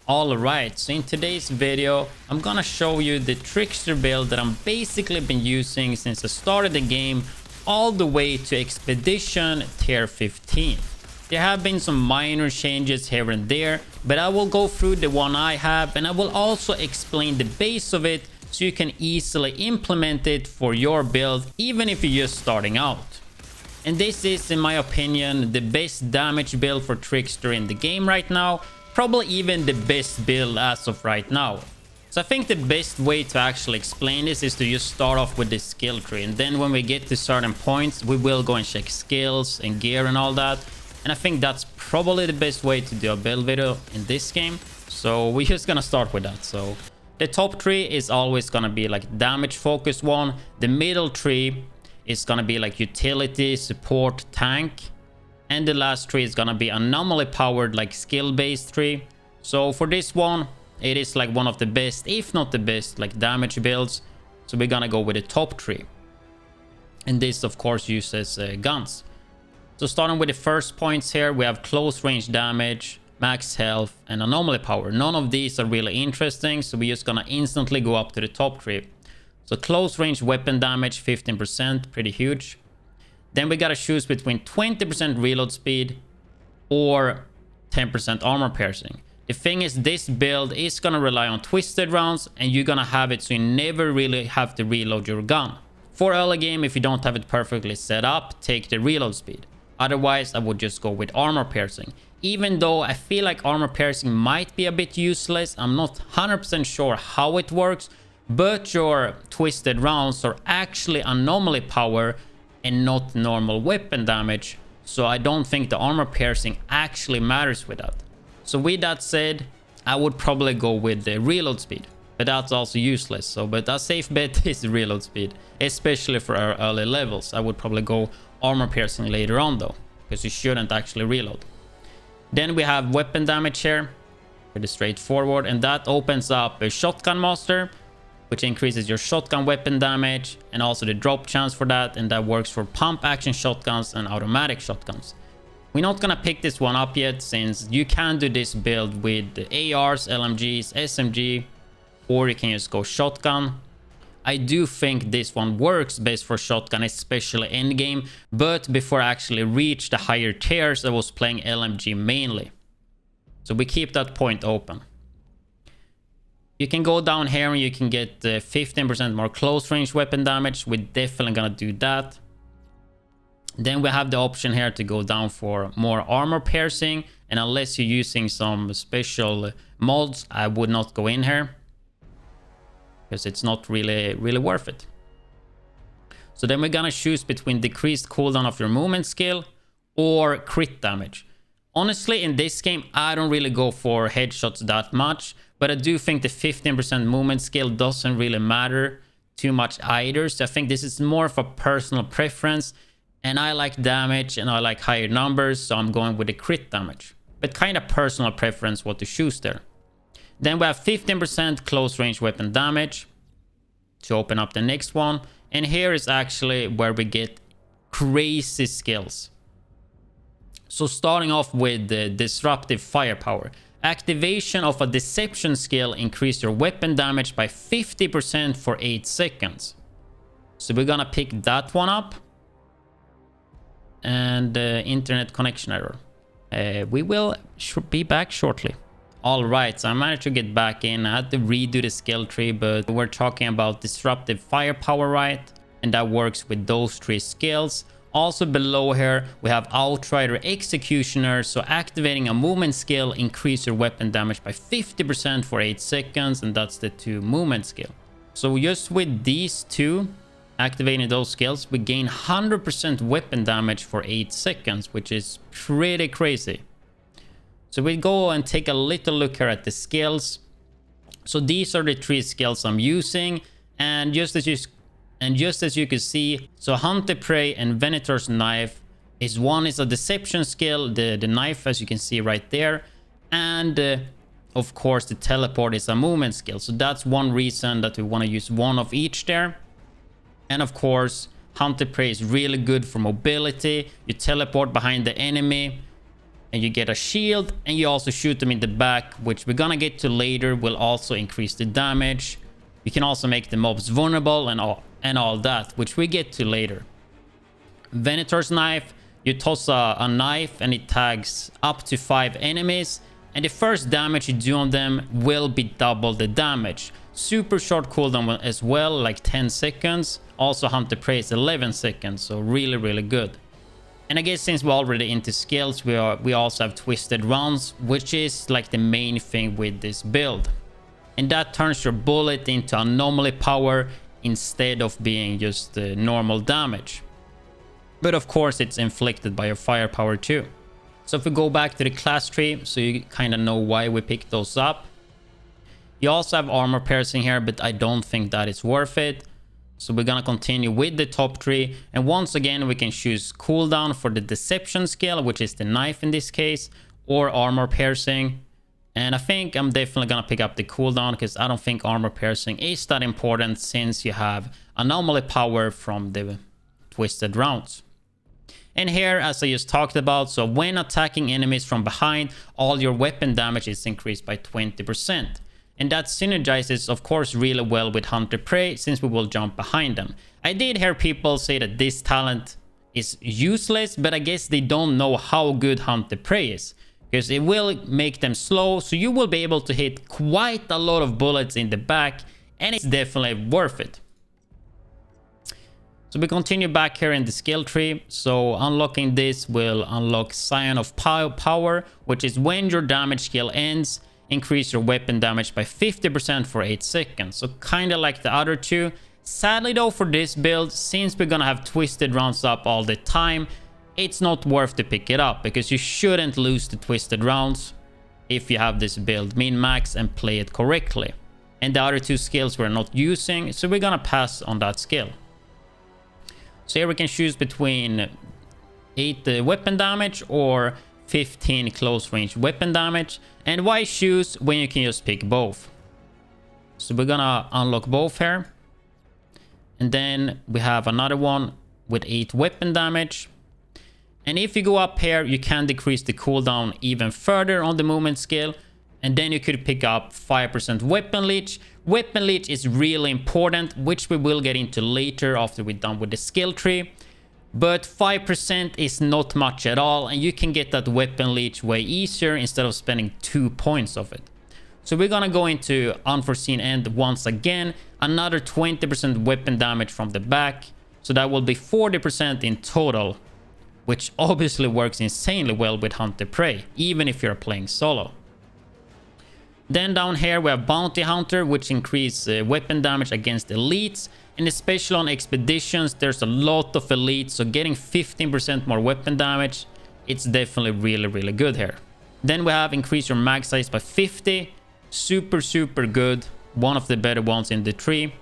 Alright, so in today's video, I'm gonna show you the Trickster build that I'm basically been using since I started the game all the way to Expedition Tier 15. There have been some minor changes here and there, but I will go through the one I have and I will also explain the base of it so you can easily implement it for your build even if you're just starting out. And this is, in my opinion, the best damage build for Trickster in the game right now. Probably even the best build as of right now. So I think the best way to actually explain this is to just start off with the skill tree. And then when we get to certain points, we will go and check skills and gear and all that. And I think that's probably the best way to do a build video in this game. So we're just gonna start with that. So the top tree is always gonna be like damage focused one. The middle tree is gonna be like utility, support, tank. And the last tree is gonna be anomaly powered, like skill based tree. So for this one, it is like one of the best, if not the best, like damage builds. So we're gonna go with the top tree. And this of course uses guns. So starting with the first points here, we have close range damage, max health, and anomaly power. None of these are really interesting, so we're just gonna instantly go up to the top tree. So close range weapon damage 15%, pretty huge. Then we gotta choose between 20% reload speed or 10% armor piercing. The thing is, this build is gonna rely on twisted rounds and you're gonna have it so you never really have to reload your gun. For early game, if you don't have it perfectly set up, take the reload speed. Otherwise, I would just go with armor piercing. Even though I feel like armor piercing might be a bit useless, I'm not 100% sure how it works, but your twisted rounds are actually anomaly power and not normal weapon damage, so I don't think the armor piercing actually matters with that. So with that said, I would probably go with the reload speed, but that's also useless. So but a safe bet is reload speed, especially for our early levels. I would probably go armor piercing later on though, because you shouldn't actually reload. Then we have weapon damage here, pretty straightforward, and that opens up a shotgun master, which increases your shotgun weapon damage and also the drop chance for that, and that works for pump action shotguns and automatic shotguns. We're not gonna pick this one up yet since you can do this build with ARs, LMGs, SMG, or you can just go shotgun. I do think this one works best for shotgun, especially endgame, but before I actually reached the higher tiers, I was playing LMG mainly. So we keep that point open. You can go down here and you can get 15% more close range weapon damage. We're definitely gonna do that. Then we have the option here to go down for more armor piercing, and unless you're using some special mods, I would not go in here because it's not really worth it. So then we're gonna choose between decreased cooldown of your movement skill or crit damage. Honestly, in this game, I don't really go for headshots that much, but I do think the 15% movement skill doesn't really matter too much either. So I think this is more of a personal preference, and I like damage and I like higher numbers, so I'm going with the crit damage. But kind of personal preference what to choose there. Then we have 15% close range weapon damage to open up the next one. And here is actually where we get crazy skills. So starting off with the disruptive firepower. Activation of a deception skill increase your weapon damage by 50% for 8 seconds. So we're gonna pick that one up. And internet connection error. We will be back shortly. Alright, so I managed to get back in. I had to redo the skill tree, but we're talking about disruptive firepower, right? And that works with those 3 skills. Also below here, we have Outrider Executioner. So activating a movement skill, increase your weapon damage by 50% for 8 seconds. And that's the 2 movement skill. So just with these 2, activating those skills, we gain 100% weapon damage for 8 seconds, which is pretty crazy. So we go and take a little look here at the skills. So these are the 3 skills I'm using. And just as you can see, so Hunt the Prey and Venator's Knife is one is a deception skill, the knife as you can see right there, and of course the teleport is a movement skill. So that's one reason that we want to use one of each there. And of course Hunt the Prey is really good for mobility. You teleport behind the enemy and you get a shield, and you also shoot them in the back, which we're gonna get to later, will also increase the damage. You can also make the mobs vulnerable and all that, which we get to later. Venator's knife, you toss a knife and it tags up to 5 enemies, and the first damage you do on them will be double the damage. Super short cooldown as well, like 10 seconds. Also Hunter Prey is 11 seconds, so really good. And I guess since we're already into skills, we also have twisted rounds, which is like the main thing with this build. And that turns your bullet into anomaly power instead of being just normal damage. But of course it's inflicted by your firepower too. So if we go back to the class tree, so you kind of know why we picked those up. You also have armor piercing here, but I don't think that is worth it. So we're gonna continue with the top tree, and once again we can choose cooldown for the deception skill, which is the knife in this case, or armor piercing. And I think I'm definitely gonna pick up the cooldown, because I don't think armor piercing is that important since you have anomaly power from the twisted rounds. And here, as I just talked about, so when attacking enemies from behind, all your weapon damage is increased by 20%. And that synergizes, of course, really well with Hunter Prey, since we will jump behind them. I did hear people say that this talent is useless, but I guess they don't know how good Hunter Prey is, because it will make them slow, so you will be able to hit quite a lot of bullets in the back, and it's definitely worth it. So we continue back here in the skill tree. So unlocking this will unlock Scion of Power, which is when your damage skill ends, increase your weapon damage by 50% for 8 seconds. So kind of like the other two. Sadly though, for this build, since we're gonna have twisted rounds up all the time, it's not worth to pick it up, because you shouldn't lose the twisted rounds if you have this build min-max and play it correctly. And the other two skills we're not using, so we're gonna pass on that skill. So here we can choose between 8 weapon damage or 15 close range weapon damage. And why choose when you can just pick both? So we're gonna unlock both here. And then we have another one with 8 weapon damage. And if you go up here, you can decrease the cooldown even further on the movement skill. And then you could pick up 5% weapon leech. Weapon leech is really important, which we will get into later after we're done with the skill tree. But 5% is not much at all, and you can get that weapon leech way easier instead of spending 2 points of it. So we're gonna go into Unforeseen End once again. Another 20% weapon damage from the back. So that will be 40% in total, which obviously works insanely well with Hunter Prey, even if you're playing solo. Then down here we have Bounty Hunter, which increases weapon damage against elites. And especially on expeditions, there's a lot of elites, so getting 15% more weapon damage, it's definitely really good here. Then we have increase your mag size by 50. Super good. One of the better ones in the tree.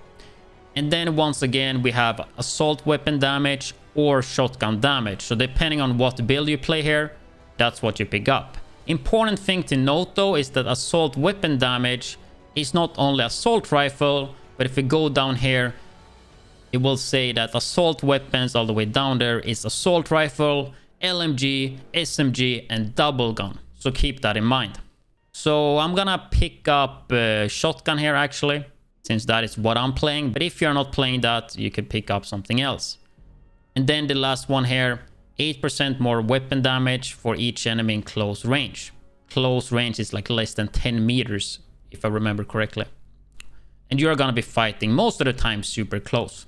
And then once again, we have assault weapon damage or shotgun damage. So depending on what build you play here, that's what you pick up. Important thing to note though is that assault weapon damage is not only assault rifle, but if we go down here, it will say that assault weapons all the way down there is assault rifle, LMG, SMG, and double gun. So keep that in mind. So I'm gonna pick up shotgun here actually, since that is what I'm playing. But if you're not playing that, you could pick up something else. And then the last one here, 8% more weapon damage for each enemy in close range. Close range is like less than 10 meters, if I remember correctly. And you're gonna be fighting most of the time super close.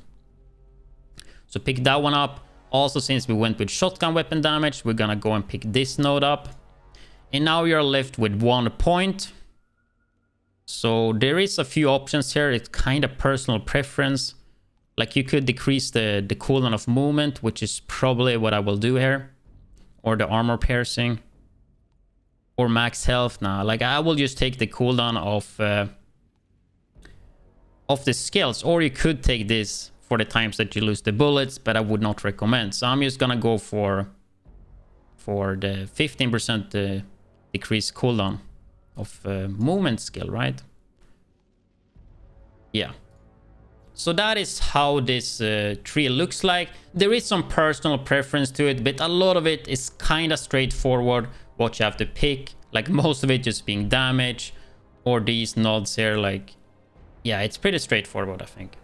So pick that one up. Also, since we went with shotgun weapon damage, we're gonna go and pick this node up. And now you're left with 1 point. So there is a few options here. It's kind of personal preference. Like you could decrease the cooldown of movement, which is probably what I will do here. Or the armor piercing. Or max health. Nah, like I will just take the cooldown of the skills. Or you could take this for the times that you lose the bullets, but I would not recommend. So I'm just gonna go for the 15% decreased cooldown of movement skill, right? Yeah. So that is how this tree looks like. There is some personal preference to it, but a lot of it is kind of straightforward, what you have to pick. Like most of it just being damage, or these nods here. Like, yeah, it's pretty straightforward, I think.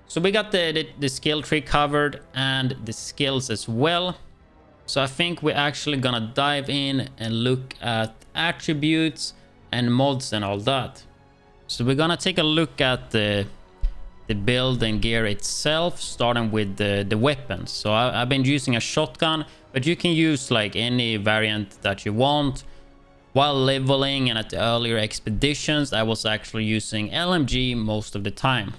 So we got the skill tree covered and the skills as well. So I think we're actually gonna dive in and look at attributes and mods and all that. So we're gonna take a look at the build and gear itself, starting with the weapons. So I've been using a shotgun, but you can use like any variant that you want. While leveling and at the earlier expeditions, I was actually using LMG most of the time.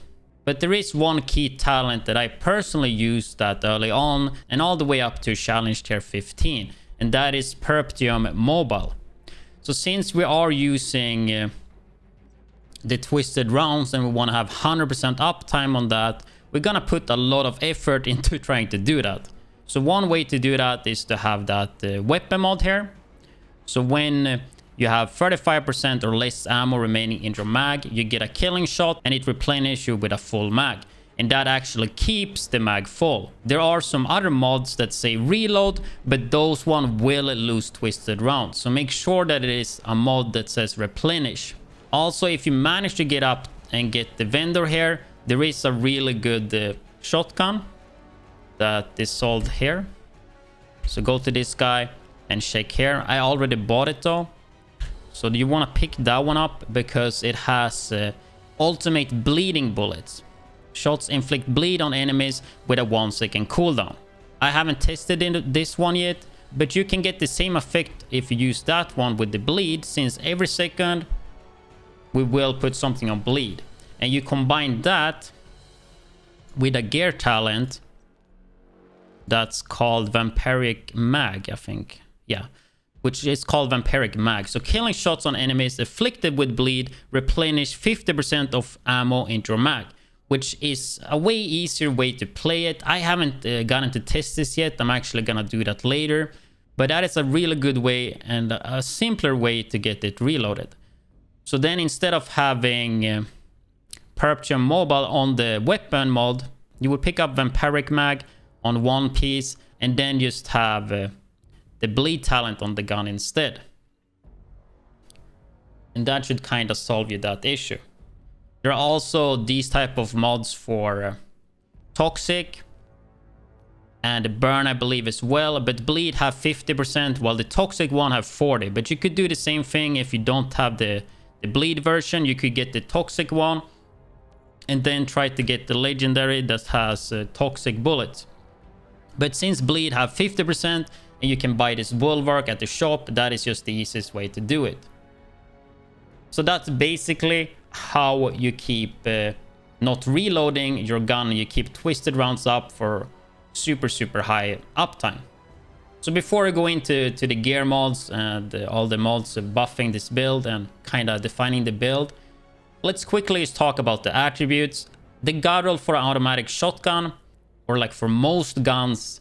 But there is one key talent that I personally used that early on and all the way up to challenge tier 15, and that is Perptium Mobile. So since we are using the twisted rounds and we want to have 100% uptime on that, we're gonna put a lot of effort into trying to do that. So one way to do that is to have that weapon mod here. So when you have 35% or less ammo remaining in your mag, you get a killing shot and it replenishes you with a full mag. And that actually keeps the mag full. There are some other mods that say reload, but those one will lose twisted rounds. So make sure that it is a mod that says replenish. Also, if you manage to get up and get the vendor here, there is a really good shotgun that is sold here. So go to this guy and check here. I already bought it though. So you want to pick that one up because it has ultimate bleeding bullets. Shots inflict bleed on enemies with a 1-second cooldown. I haven't tested this one yet, but you can get the same effect if you use that one with the bleed, since every second we will put something on bleed. And you combine that with a gear talent that's called Vampiric Mag, I think. Yeah, which is called Vampiric Mag. So killing shots on enemies afflicted with bleed replenish 50% of ammo into your mag, which is a way easier way to play it. I haven't gotten to test this yet. I'm actually gonna do that later. But that is a really good way and a simpler way to get it reloaded. So then instead of having Perptium Mobile on the weapon mod, you would pick up Vampiric Mag on one piece and then just have the bleed talent on the gun instead. And that should kind of solve you that issue. There are also these type of mods for Toxic and Burn, I believe, as well. But Bleed have 50%, while the Toxic one have 40%. But you could do the same thing if you don't have the Bleed version. You could get the Toxic one and then try to get the Legendary that has Toxic bullets. But since Bleed have 50% and you can buy this Bulwark at the shop, that is just the easiest way to do it. So that's basically how you keep not reloading your gun. You keep twisted rounds up for super high uptime. So before I go into the gear mods and all the mods buffing this build and kind of defining the build, let's quickly just talk about the attributes. The god roll for an automatic shotgun, or like for most guns,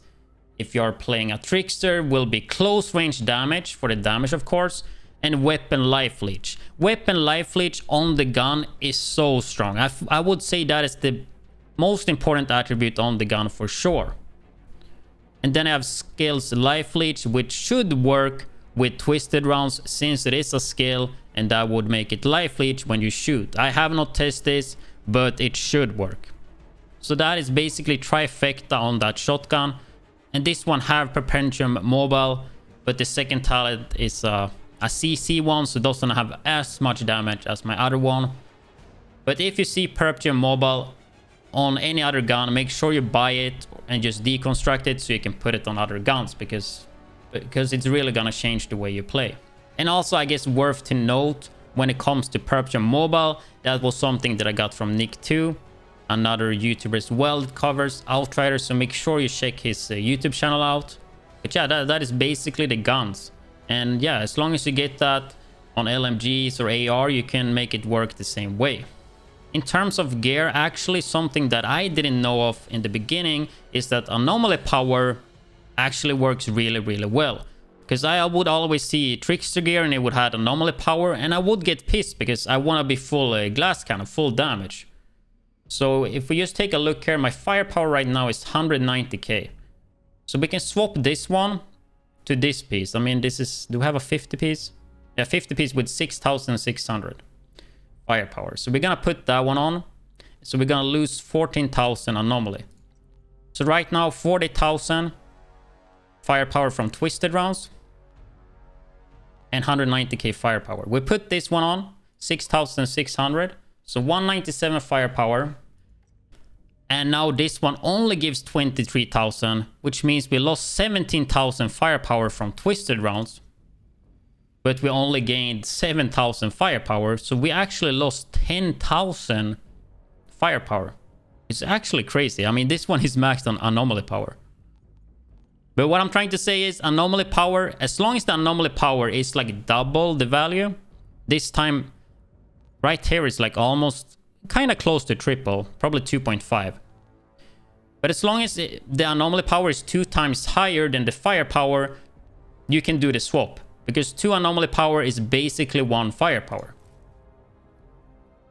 if you're playing a Trickster, will be close range damage for the damage, of course, and weapon life leech. Weapon life leech on the gun is so strong. I would say that is the most important attribute on the gun for sure. And then I have skills life leech, which should work with twisted rounds since it is a skill, and that would make it life leech when you shoot. I have not tested this, but it should work. So that is basically trifecta on that shotgun. And this one have Perpetium Mobile, but the second talent is a CC one, so it doesn't have as much damage as my other one. But if you see Perpetium Mobile on any other gun, make sure you buy it and just deconstruct it so you can put it on other guns, because it's really gonna change the way you play. And also, I guess worth to note when it comes to Perpetium Mobile, that was something that I got from Nick2, another YouTuber as well that covers Outriders, so make sure you check his YouTube channel out. But yeah, that is basically the guns. And yeah, as long as you get that on LMGs or AR, you can make it work the same way. In terms of gear, actually something that I didn't know of in the beginning is that anomaly power actually works really well. Because I would always see Trickster gear and it would have anomaly power, and I would get pissed because I want to be full glass cannon, full damage. So if we just take a look here, my firepower right now is 190k. So we can swap this one to this piece. I mean, this is... Do we have a 50 piece? Yeah, 50 piece with 6,600 firepower. So we're gonna put that one on. So we're gonna lose 14,000 anomaly. So right now, 40,000 firepower from twisted rounds. And 190k firepower. We put this one on. 6,600. So 197 firepower. And now this one only gives 23,000, which means we lost 17,000 firepower from twisted rounds. But we only gained 7,000 firepower. So we actually lost 10,000 firepower. It's actually crazy. I mean, this one is maxed on anomaly power. But what I'm trying to say is anomaly power, as long as the anomaly power is like double the value, this time right here is like almost kind of close to triple, probably 2.5. But as long as the anomaly power is 2 times higher than the firepower, you can do the swap. Because 2 anomaly power is basically 1 firepower.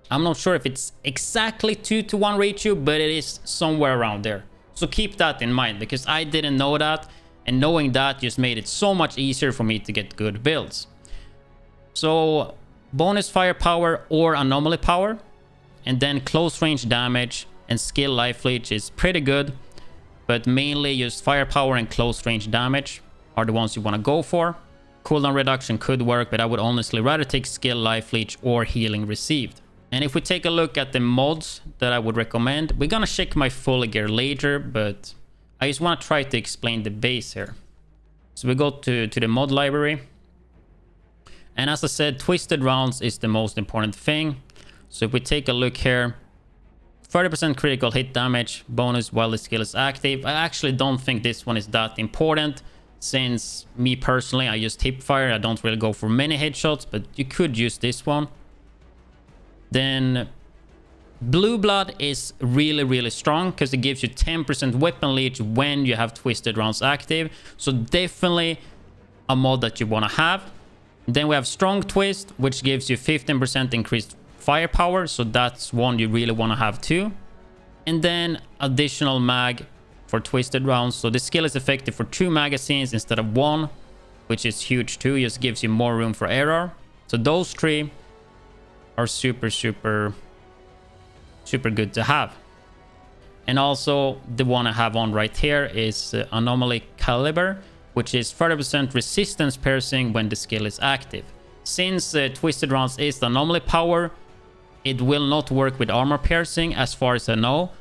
I'm not sure if it's exactly 2-to-1 ratio, but it is somewhere around there. So keep that in mind, because I didn't know that. And knowing that just made it so much easier for me to get good builds. So bonus firepower or anomaly power. And then close range damage and skill life leech is pretty good. But mainly just firepower and close range damage are the ones you want to go for. Cooldown reduction could work, but I would honestly rather take skill life leech or healing received. And if we take a look at the mods that I would recommend, we're gonna check my full gear later, but I just want to try to explain the base here. So we go to the mod library. And as I said, twisted rounds is the most important thing. So if we take a look here, 30% critical hit damage bonus while the skill is active. I actually don't think this one is that important, since me personally, I use hip fire. I don't really go for many headshots, but you could use this one. Then blue blood is really strong because it gives you 10% weapon leech when you have twisted rounds active. So definitely a mod that you want to have. Then we have strong twist, which gives you 15% increased firepower. So that's one you really want to have too. And then additional mag for twisted rounds. So the skill is effective for 2 magazines instead of 1, which is huge too. It just gives you more room for error. So those 3 are super good to have. And also the one I have on right here is anomaly caliber, which is 30% resistance piercing when the skill is active. Since twisted rounds is the anomaly power, it will not work with armor piercing as far as I know.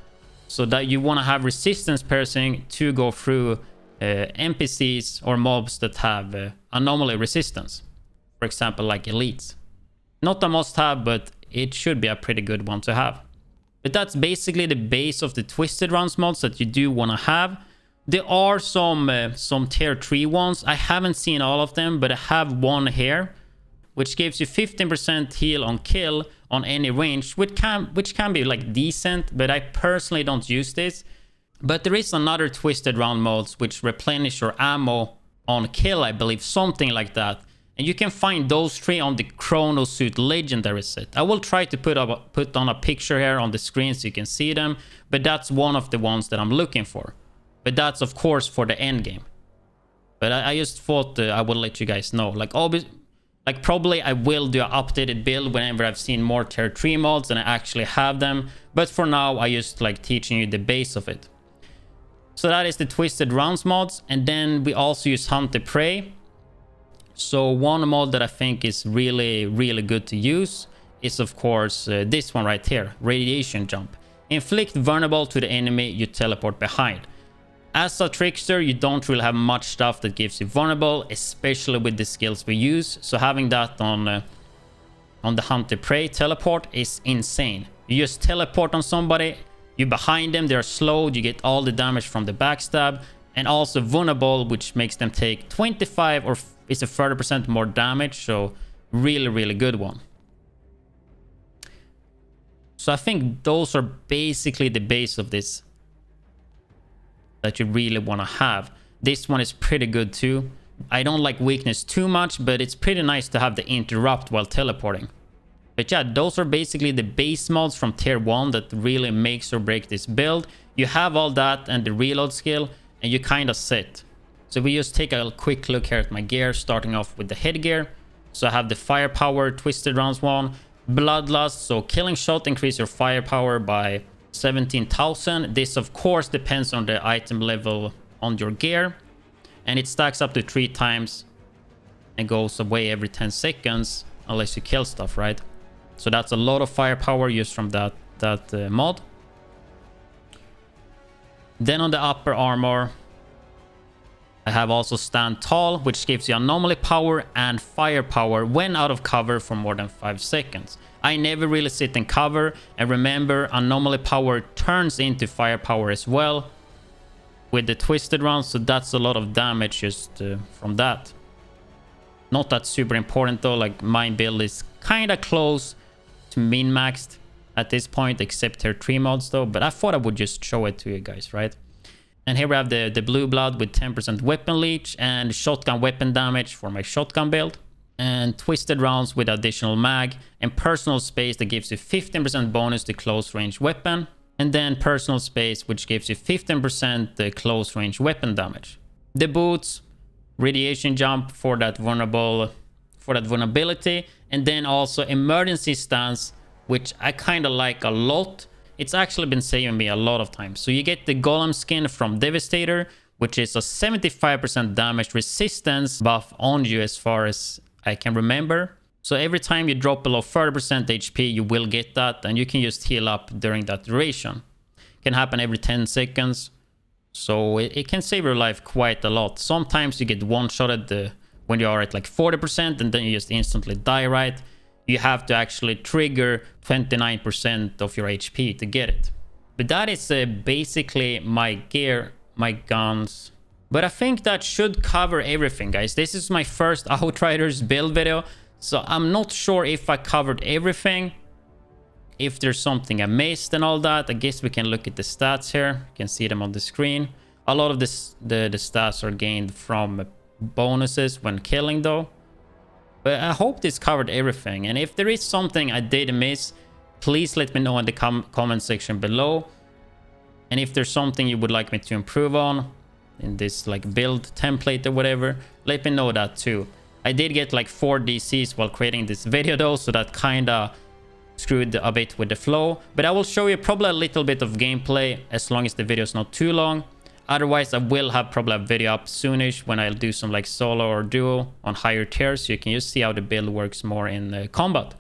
So that you want to have resistance piercing to go through NPCs or mobs that have anomaly resistance. For example, like elites. Not a must-have, but it should be a pretty good one to have. But that's basically the base of the twisted rounds mods that you do want to have. There are some tier 3 ones. I haven't seen all of them, but I have one here, which gives you 15% heal on kill on any range, which can be like decent, but I personally don't use this. But there is another twisted round modes which replenish your ammo on kill, I believe, something like that. And you can find those 3 on the Chrono Suit Legendary set. I will try to put on a picture here on the screen so you can see them. But that's one of the ones that I'm looking for. But that's, of course, for the endgame. But I just thought I would let you guys know. Like probably I will do an updated build whenever I've seen more tier 3 mods and I actually have them. But for now, I just like teaching you the base of it. So that is the twisted rounds mods. And then we also use hunt the prey. So one mod that I think is really good to use is of course this one right here, radiation jump. Inflict vulnerable to the enemy you teleport behind. As a trickster, you don't really have much stuff that gives you vulnerable, especially with the skills we use. So having that on the hunt the prey teleport is insane. You just teleport on somebody, you're behind them, they're slowed, you get all the damage from the backstab, and also vulnerable, which makes them take 25 or it's a 30% more damage. So really good one. So I think those are basically the base of this that you really want to have. This one is pretty good too. I don't like weakness too much, but it's pretty nice to have the interrupt while teleporting. But yeah, those are basically the base mods from tier 1 that really makes or break this build. You have all that and the reload skill and you kind of set. So we just take a quick look here at my gear, starting off with the headgear. So I have the firepower twisted rounds one, bloodlust. So killing shot increase your firepower by 17,000. This of course depends on the item level on your gear, and it stacks up to 3 times and goes away every 10 seconds unless you kill stuff, right? So that's a lot of firepower used from that mod. Then on the upper armor, I have also stand tall, which gives you anomaly power and firepower when out of cover for more than 5 seconds. I never really sit in cover, and remember, anomaly power turns into firepower as well with the twisted rounds, so that's a lot of damage just from that. Not that super important though, like my build is kind of close to min-maxed at this point, except tier 3 mods though, but I thought I would just show it to you guys, right? And here we have the blue blood with 10% weapon leech and shotgun weapon damage for my shotgun build. And twisted rounds with additional mag and personal space that gives you 15% bonus to close range weapon. And then personal space, which gives you 15% close range weapon damage. The boots, radiation jump for that vulnerability, and then also emergency stance, which I kind of like a lot. It's actually been saving me a lot of times. So you get the golem skin from Devastator, which is a 75% damage resistance buff on you as far as I can remember. So every time you drop below 30% HP, you will get that, and you can just heal up during that duration. It can happen every 10 seconds. So it can save your life quite a lot. Sometimes you get one-shotted when you are at like 40% and then you just instantly die, right? You have to actually trigger 29% of your HP to get it. But that is basically my gear, my guns. But I think that should cover everything, guys. This is my first Outriders build video, so I'm not sure if I covered everything. If there's something I missed and all that, I guess we can look at the stats here. You can see them on the screen. A lot of the stats are gained from bonuses when killing though. But I hope this covered everything. And if there is something I did miss, please let me know in the comment section below. And if there's something you would like me to improve on in this like build template or whatever, let me know that too. I did get like 4 DCs while creating this video though, so that kind of screwed a bit with the flow. But I will show you probably a little bit of gameplay as long as the video is not too long. Otherwise, I will have probably a video up soonish when I'll do some like solo or duo on higher tiers, so you can just see how the build works more in combat.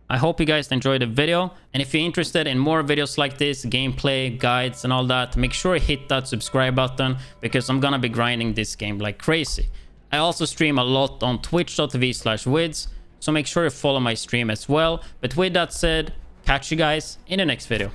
I hope you guys enjoyed the video, and if you're interested in more videos like this, gameplay, guides and all that, make sure you hit that subscribe button, because I'm gonna be grinding this game like crazy. I also stream a lot on twitch.tv/widdz, so make sure you follow my stream as well. But with that said, catch you guys in the next video.